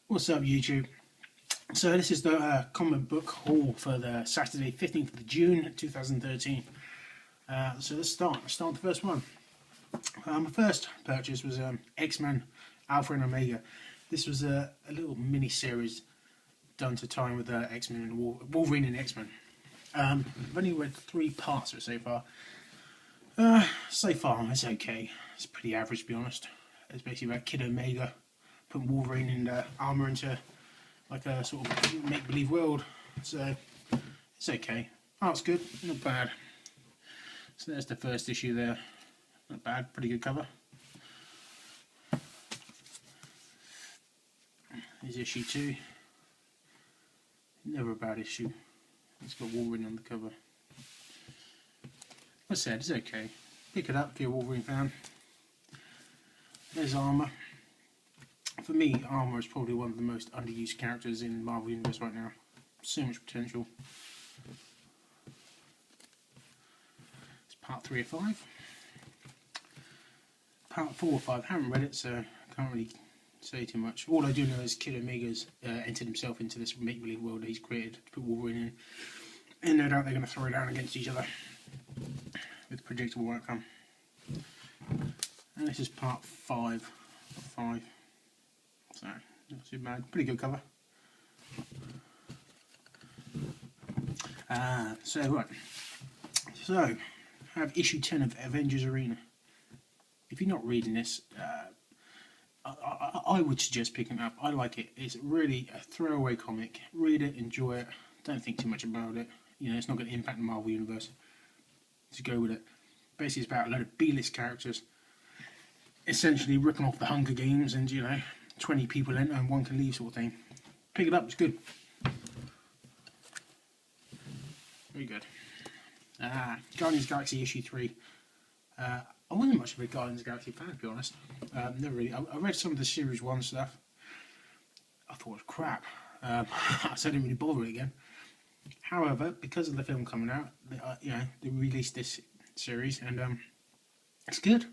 What's up, YouTube? So this is the comic book haul for the Saturday 15th of June 2013. So let's start. Let's start with the first one. My first purchase was X-Men Alpha and Omega. This was a little mini-series done to time with X-Men and Wolverine and X-Men. I've only read 3 parts of it so far. So far, it's okay. It's pretty average, to be honest. It's basically about Kid Omega putting Wolverine and armor into like a sort of make-believe world. So it's okay. Art's good, not bad. So there's the first issue there. Not bad, pretty good cover. Here's issue 2. Never a bad issue. It's got Wolverine on the cover. Like I said, it's okay. Pick it up if you're a Wolverine fan. There's Armor. For me, Armor is probably one of the most underused characters in Marvel Universe right now. So much potential. It's part 3 of 5. Part 4 or 5, I haven't read it, so I can't really say too much. All I do know is Kid Omega's entered himself into this make-believe world that he's created to put Wolverine in. And no doubt they're going to throw it down against each other with predictable outcome. And this is part 5 of 5. So, not too bad. Pretty good cover. So, I have issue 10 of Avengers Arena. If you're not reading this, I would suggest picking it up. I like it. It's really a throwaway comic. Read it, enjoy it. Don't think too much about it. You know, it's not going to impact the Marvel Universe. Just go with it. Basically, it's about a load of B-list characters essentially ripping off the Hunger Games and, you know, 20 people enter and 1 can leave sort of thing. Pick it up, it's good. Very good. Guardians of the Galaxy issue 3. I wasn't much of a Guardians of the Galaxy fan, to be honest. Never really. I read some of the series 1 stuff. I thought it was crap. So I didn't really bother it again. However, because of the film coming out, they released this series and it's good.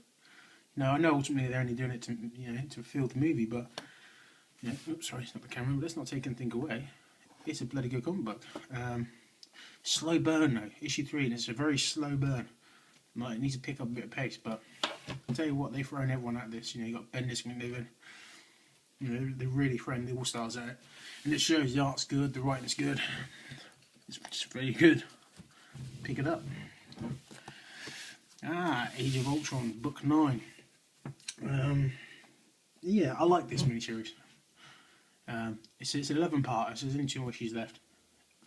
Now I know ultimately they're only doing it to to fill the movie, but oops, sorry, it's not the camera. But let's not take anything away. It's a bloody good comic book. Slow burn though, issue 3, and it's a very slow burn. Like, it needs to pick up a bit of pace, but I'll tell you what, they've thrown everyone at this. You got Bendis, McNiven. They're really throwing the all-stars at it, and it shows the art's good, the writing's good. It's just very good. Pick it up. Age of Ultron, book 9. Yeah, I like this miniseries. It's 11 parts. There's only 2 issues left.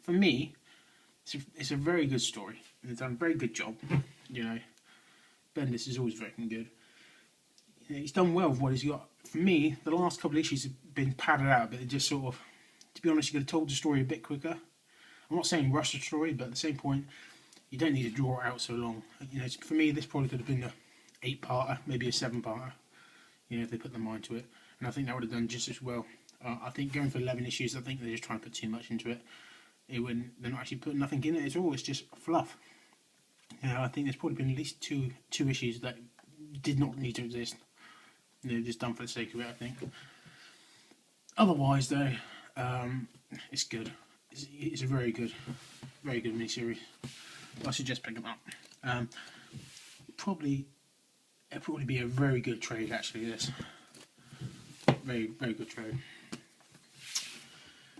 For me, it's a very good story. They've done a very good job. Bendis is always very good. He's done well with what he's got. For me, the last couple of issues have been padded out, but they just sort of, to be honest, you could have told the story a bit quicker. I'm not saying rush the story, but at the same point, you don't need to draw it out so long. For me, this probably could have been a 8-parter, maybe a 7-parter. If they put their mind to it, and I think that would have done just as well. I think going for 11 issues, I think they're just trying to put too much into it. They're not actually putting nothing in it at all. It's just fluff. I think there's probably been at least two issues that did not need to exist. They're just done for the sake of it, I think. Otherwise, though, it's good. It's a very good miniseries. I suggest picking them up. It'll probably be a very good trade, actually. This very good trade.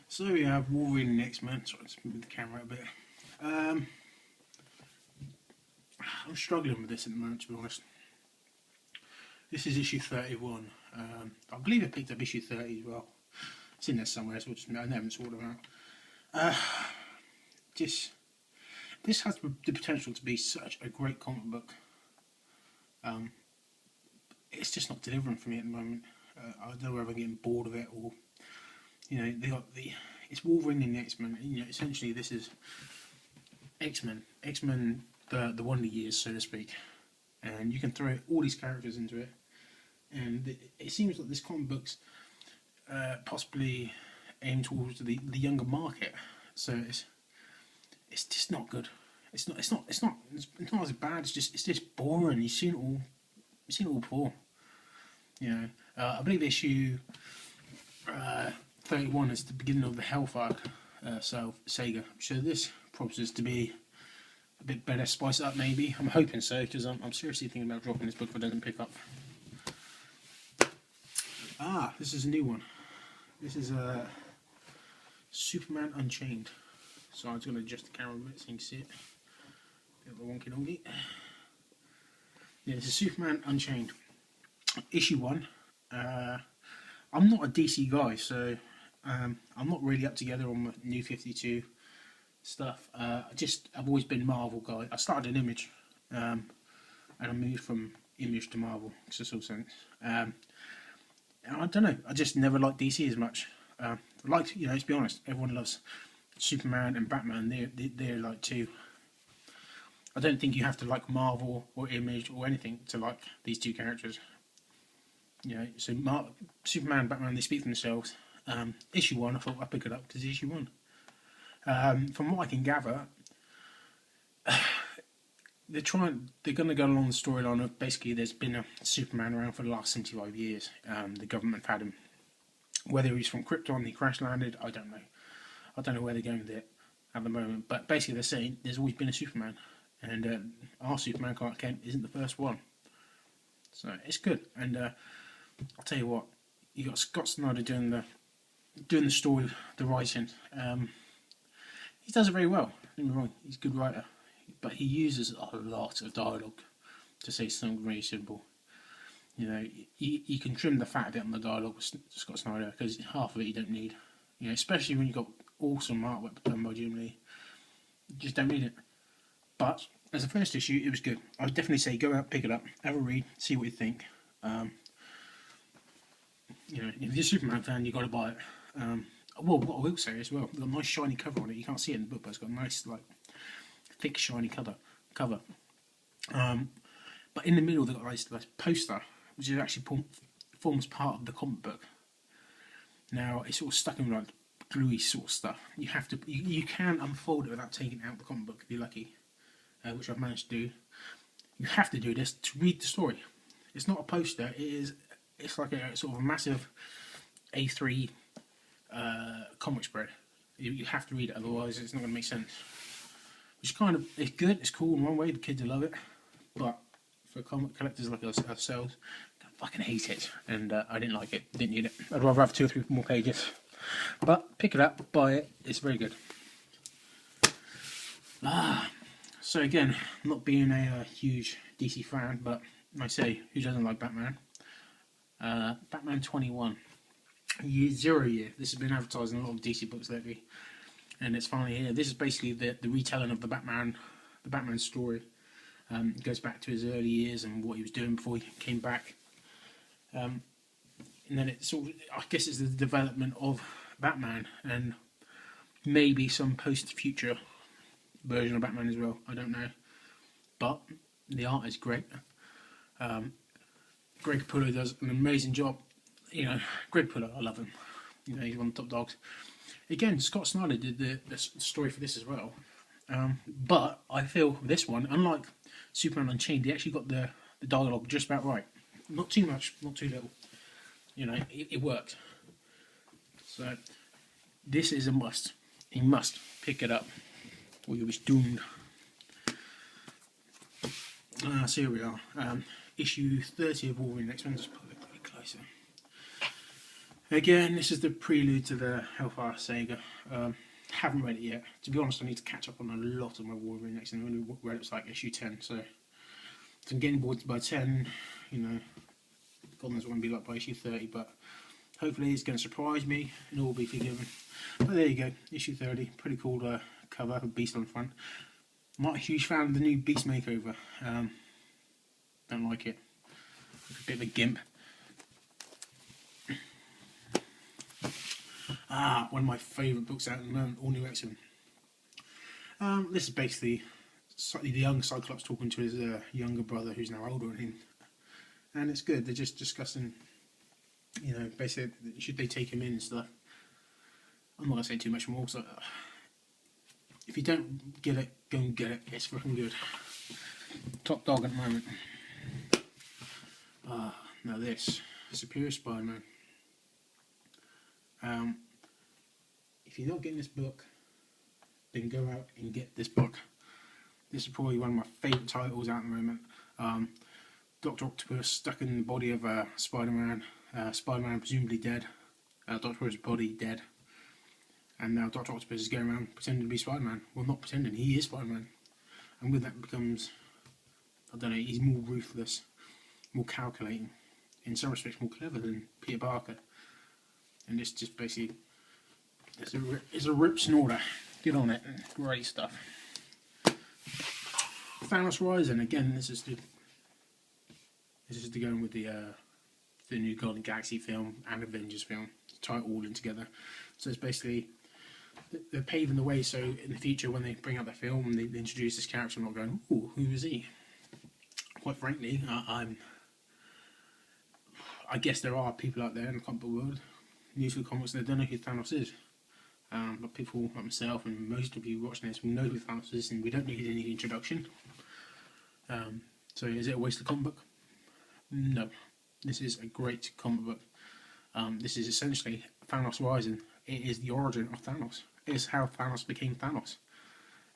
So we have Wolverine and X-Men. Sorry, let's move the camera a bit. I'm struggling with this at the moment, to be honest. This is issue 31. I believe I picked up issue 30 as well. It's in there somewhere, so I haven't sorted them out. This has the potential to be such a great comic book. It's just not delivering for me at the moment. I don't know whether I'm getting bored of it or, it's Wolverine and the X-Men. Essentially this is X-Men, the Wonder Years, so to speak, and you can throw all these characters into it, and it seems like this comic book's possibly aimed towards the younger market. So it's just not good. It's not as bad. It's just boring. You've seen it all before. I believe issue 31 is the beginning of the Hellfire saga. So this promises to be a bit better, spice it up maybe. I'm hoping so, because I'm seriously thinking about dropping this book if it doesn't pick up. This is a new one. This is Superman Unchained. So I'm just going to adjust the camera a bit so you can see it. Bit of a wonky donkey. Yeah, this is Superman Unchained. Issue 1. I'm not a DC guy, so I'm not really up together on my New 52 stuff. I've always been Marvel guy. I started in Image, and I moved from Image to Marvel, because it's all sense. I don't know. I just never liked DC as much. Let's be honest. Everyone loves Superman and Batman. They're like two. I don't think you have to like Marvel or Image or anything to like these two characters. So Superman and Batman, they speak for themselves. Issue 1, I thought I'd pick it up because it's issue 1. From what I can gather, they're going to go along the storyline of basically there's been a Superman around for the last 75 years. The government had him. Whether he's from Krypton, he crash landed, I don't know. I don't know where they're going with it at the moment. But basically they're saying there's always been a Superman. And our Superman, Clark Kent, isn't the first one. So it's good. And I'll tell you what, you got Scott Snyder doing the story, the writing. He does it very well. Don't get me wrong, he's a good writer. But he uses a lot of dialogue to say something very simple. You can trim the fat a bit on the dialogue with Scott Snyder, because half of it you don't need. Especially when you've got awesome artwork done by Jim Lee. You just don't need it. But as a first issue, it was good. I would definitely say go out, pick it up, have a read, see what you think. If you're a Superman fan, you've got to buy it. What I will say as well, it's got a nice shiny cover on it. You can't see it in the book, but it's got a nice, thick, shiny cover. But in the middle, they've got this poster, which is actually forms part of the comic book. Now, it's sort of stuck in gluey sort of stuff. You can unfold it without taking out the comic book if you're lucky, which I've managed to do. You have to do this to read the story. It's not a poster. It's like a sort of a massive A3 comic spread. You have to read it, otherwise it's not going to make sense. Which it's good, it's cool in one way, the kids will love it, but for comic collectors like ourselves, I fucking hate it, and I didn't like it, didn't need it. I'd rather have 2 or 3 more pages. But pick it up, buy it, it's very good. So again, not being a huge DC fan, but I say, who doesn't like Batman? Batman 21. Zero Year. This has been advertised in a lot of DC books lately, and it's finally here. This is basically the retelling of the Batman story. It goes back to his early years and what he was doing before he came back. And then I guess it's the development of Batman and maybe some post-future version of Batman as well. I don't know, but the art is great. Greg Capullo does an amazing job. Greg Capullo, I love him. He's one of the top dogs. Again, Scott Snyder did the story for this as well. But I feel this one, unlike Superman Unchained, he actually got the dialogue just about right. Not too much, not too little. It worked. So this is a must. You must pick it up, or you'll be doomed. So here we are. Issue 30 of Wolverine X-Men. Just put it a bit closer. Again, this is the prelude to the Hellfire saga. Haven't read it yet. To be honest, I need to catch up on a lot of my Wolverine X-Men. I only read it like issue 10, so if I'm getting bored by 10, God knows what I'm going to be like by issue 30, but hopefully it's going to surprise me and all will be forgiven. But there you go, issue 30. Pretty cool cover with Beast on the front. I'm not a huge fan of the new Beast makeover. Don't like it. Like a bit of a gimp. One of my favourite books out at the moment, All New X-Men. This is basically slightly the young Cyclops talking to his younger brother who's now older than him. And it's good, they're just discussing, basically, should they take him in and stuff. I'm not going to say too much more, so if you don't get it, go and get it, it's fucking good. Top dog at the moment. Now this, Superior Spider-Man. if you're not getting this book, then go out and get this book. This is probably one of my favourite titles out at the moment. Dr. Octopus stuck in the body of Spider-Man. Spider-Man presumably dead. Dr. Octopus' body dead. And now Dr. Octopus is going around pretending to be Spider-Man. Well, not pretending, he is Spider-Man. And with that becomes, I don't know, he's more ruthless, more calculating, in some respects more clever than Peter Parker. And it's just basically, it's a rip snorter. Get on it. Great stuff. Thanos Rising, again, this is to go with the new Guardians of the Galaxy film and Avengers film, tie it all in together. So it's basically, they're paving the way so in the future when they bring out the film and they introduce this character, I'm not going, ooh, who is he? Quite frankly, I guess there are people out there in the comic book world, new to the comics, that don't know who Thanos is. But people like myself and most of you watching this will know who Thanos is, and we don't need any introduction. So is it a waste of comic book? No. This is a great comic book. This is essentially Thanos Rising. It is the origin of Thanos. It is how Thanos became Thanos.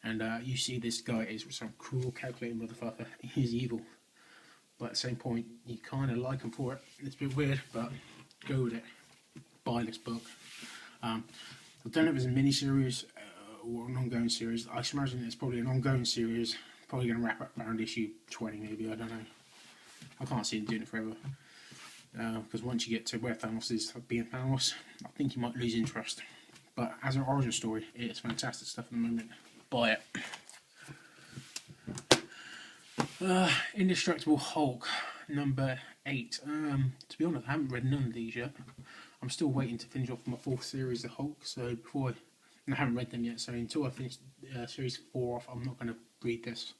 And you see this guy is some cruel, calculating motherfucker. He's evil. But at the same point, you kind of like him for it. It's a bit weird, but go with it. Buy this book. I don't know if it's a mini-series or an ongoing series. I should imagine it's probably an ongoing series. Probably going to wrap up around issue 20 maybe, I don't know. I can't see him doing it forever. Because once you get to where Thanos is being Thanos, I think you might lose interest. But as an origin story, it's fantastic stuff at the moment. Buy it. Indestructible Hulk, number 8. To be honest, I haven't read none of these yet. I'm still waiting to finish off my 4th series of Hulk, so I haven't read them yet, so until I finish series 4 off, I'm not going to read this.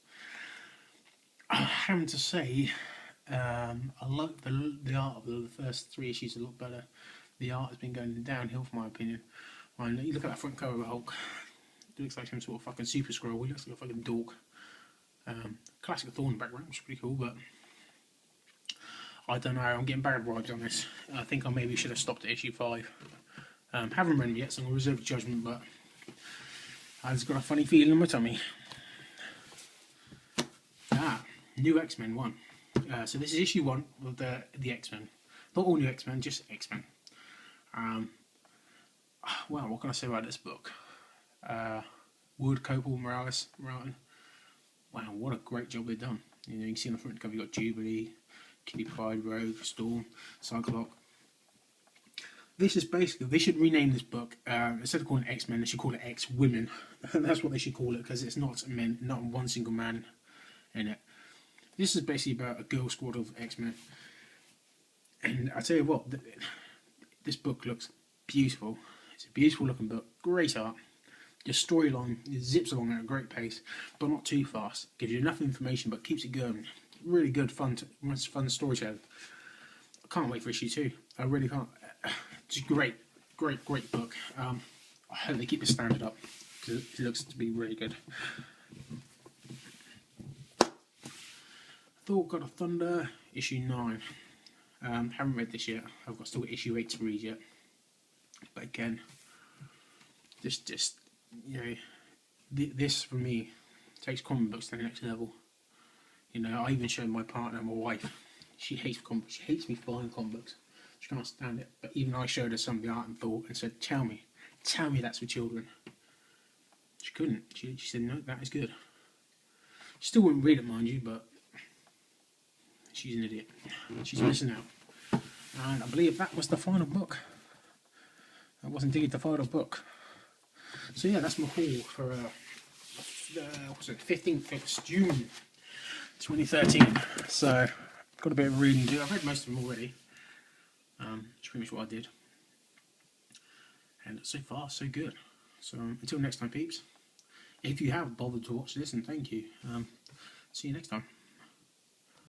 I'm having to say, I like the art of the first 3 issues a lot better. The art has been going downhill, for my opinion. And you look at that front cover of Hulk, it looks like some sort of fucking Super Skrull. He looks like a fucking dork. Classic Thor in the background, which is pretty cool, but I don't know, I'm getting bad vibes on this. I think I maybe should have stopped at issue 5. Haven't read it yet, so I'm going to reserve judgment, but I've just got a funny feeling in my tummy. New X-Men 1. So this is issue 1 of the X-Men. Not all new X-Men, just X-Men. Well, what can I say about this book? Wood, Copel, Morales, Martin. Wow, what a great job they've done. You know, you can see on the front cover you've got Jubilee, Kitty Pryde, Rogue, Storm, Cyclops. This is basically, they should rename this book, instead of calling it X-Men, they should call it X-Women. That's what they should call it, because it's not men, not one single man in it. This is basically about a girl squad of X-Men. And I tell you what, this book looks beautiful. It's a beautiful looking book, great art. The storyline zips along at a great pace, but not too fast. Gives you enough information, but keeps it going. Really good, fun storytelling. I can't wait for issue 2. I really can't. It's a great book. I hope they keep the standard up, because it looks to be really good. Thor: God of Thunder, issue 9. Haven't read this yet. I've got still got issue 8 to read yet. But again, just you know, this for me takes comic books to the next level. You know, I even showed my partner, my wife. She hates comic books. She hates me buying comic books. She can't stand it. But even I showed her some of the art and thought and said, "Tell me that's for children." She couldn't. She said, "No, that is good." She still wouldn't read it, mind you, but she's an idiot. She's missing out. And I believe that was the final book. That was indeed the final book. So yeah, that's my haul for what's it, 15th of June 2013. So got a bit of reading to do. I've read most of them already. That's pretty much what I did. And so far, so good. So until next time, peeps. If you have bothered to watch this, and thank you. See you next time.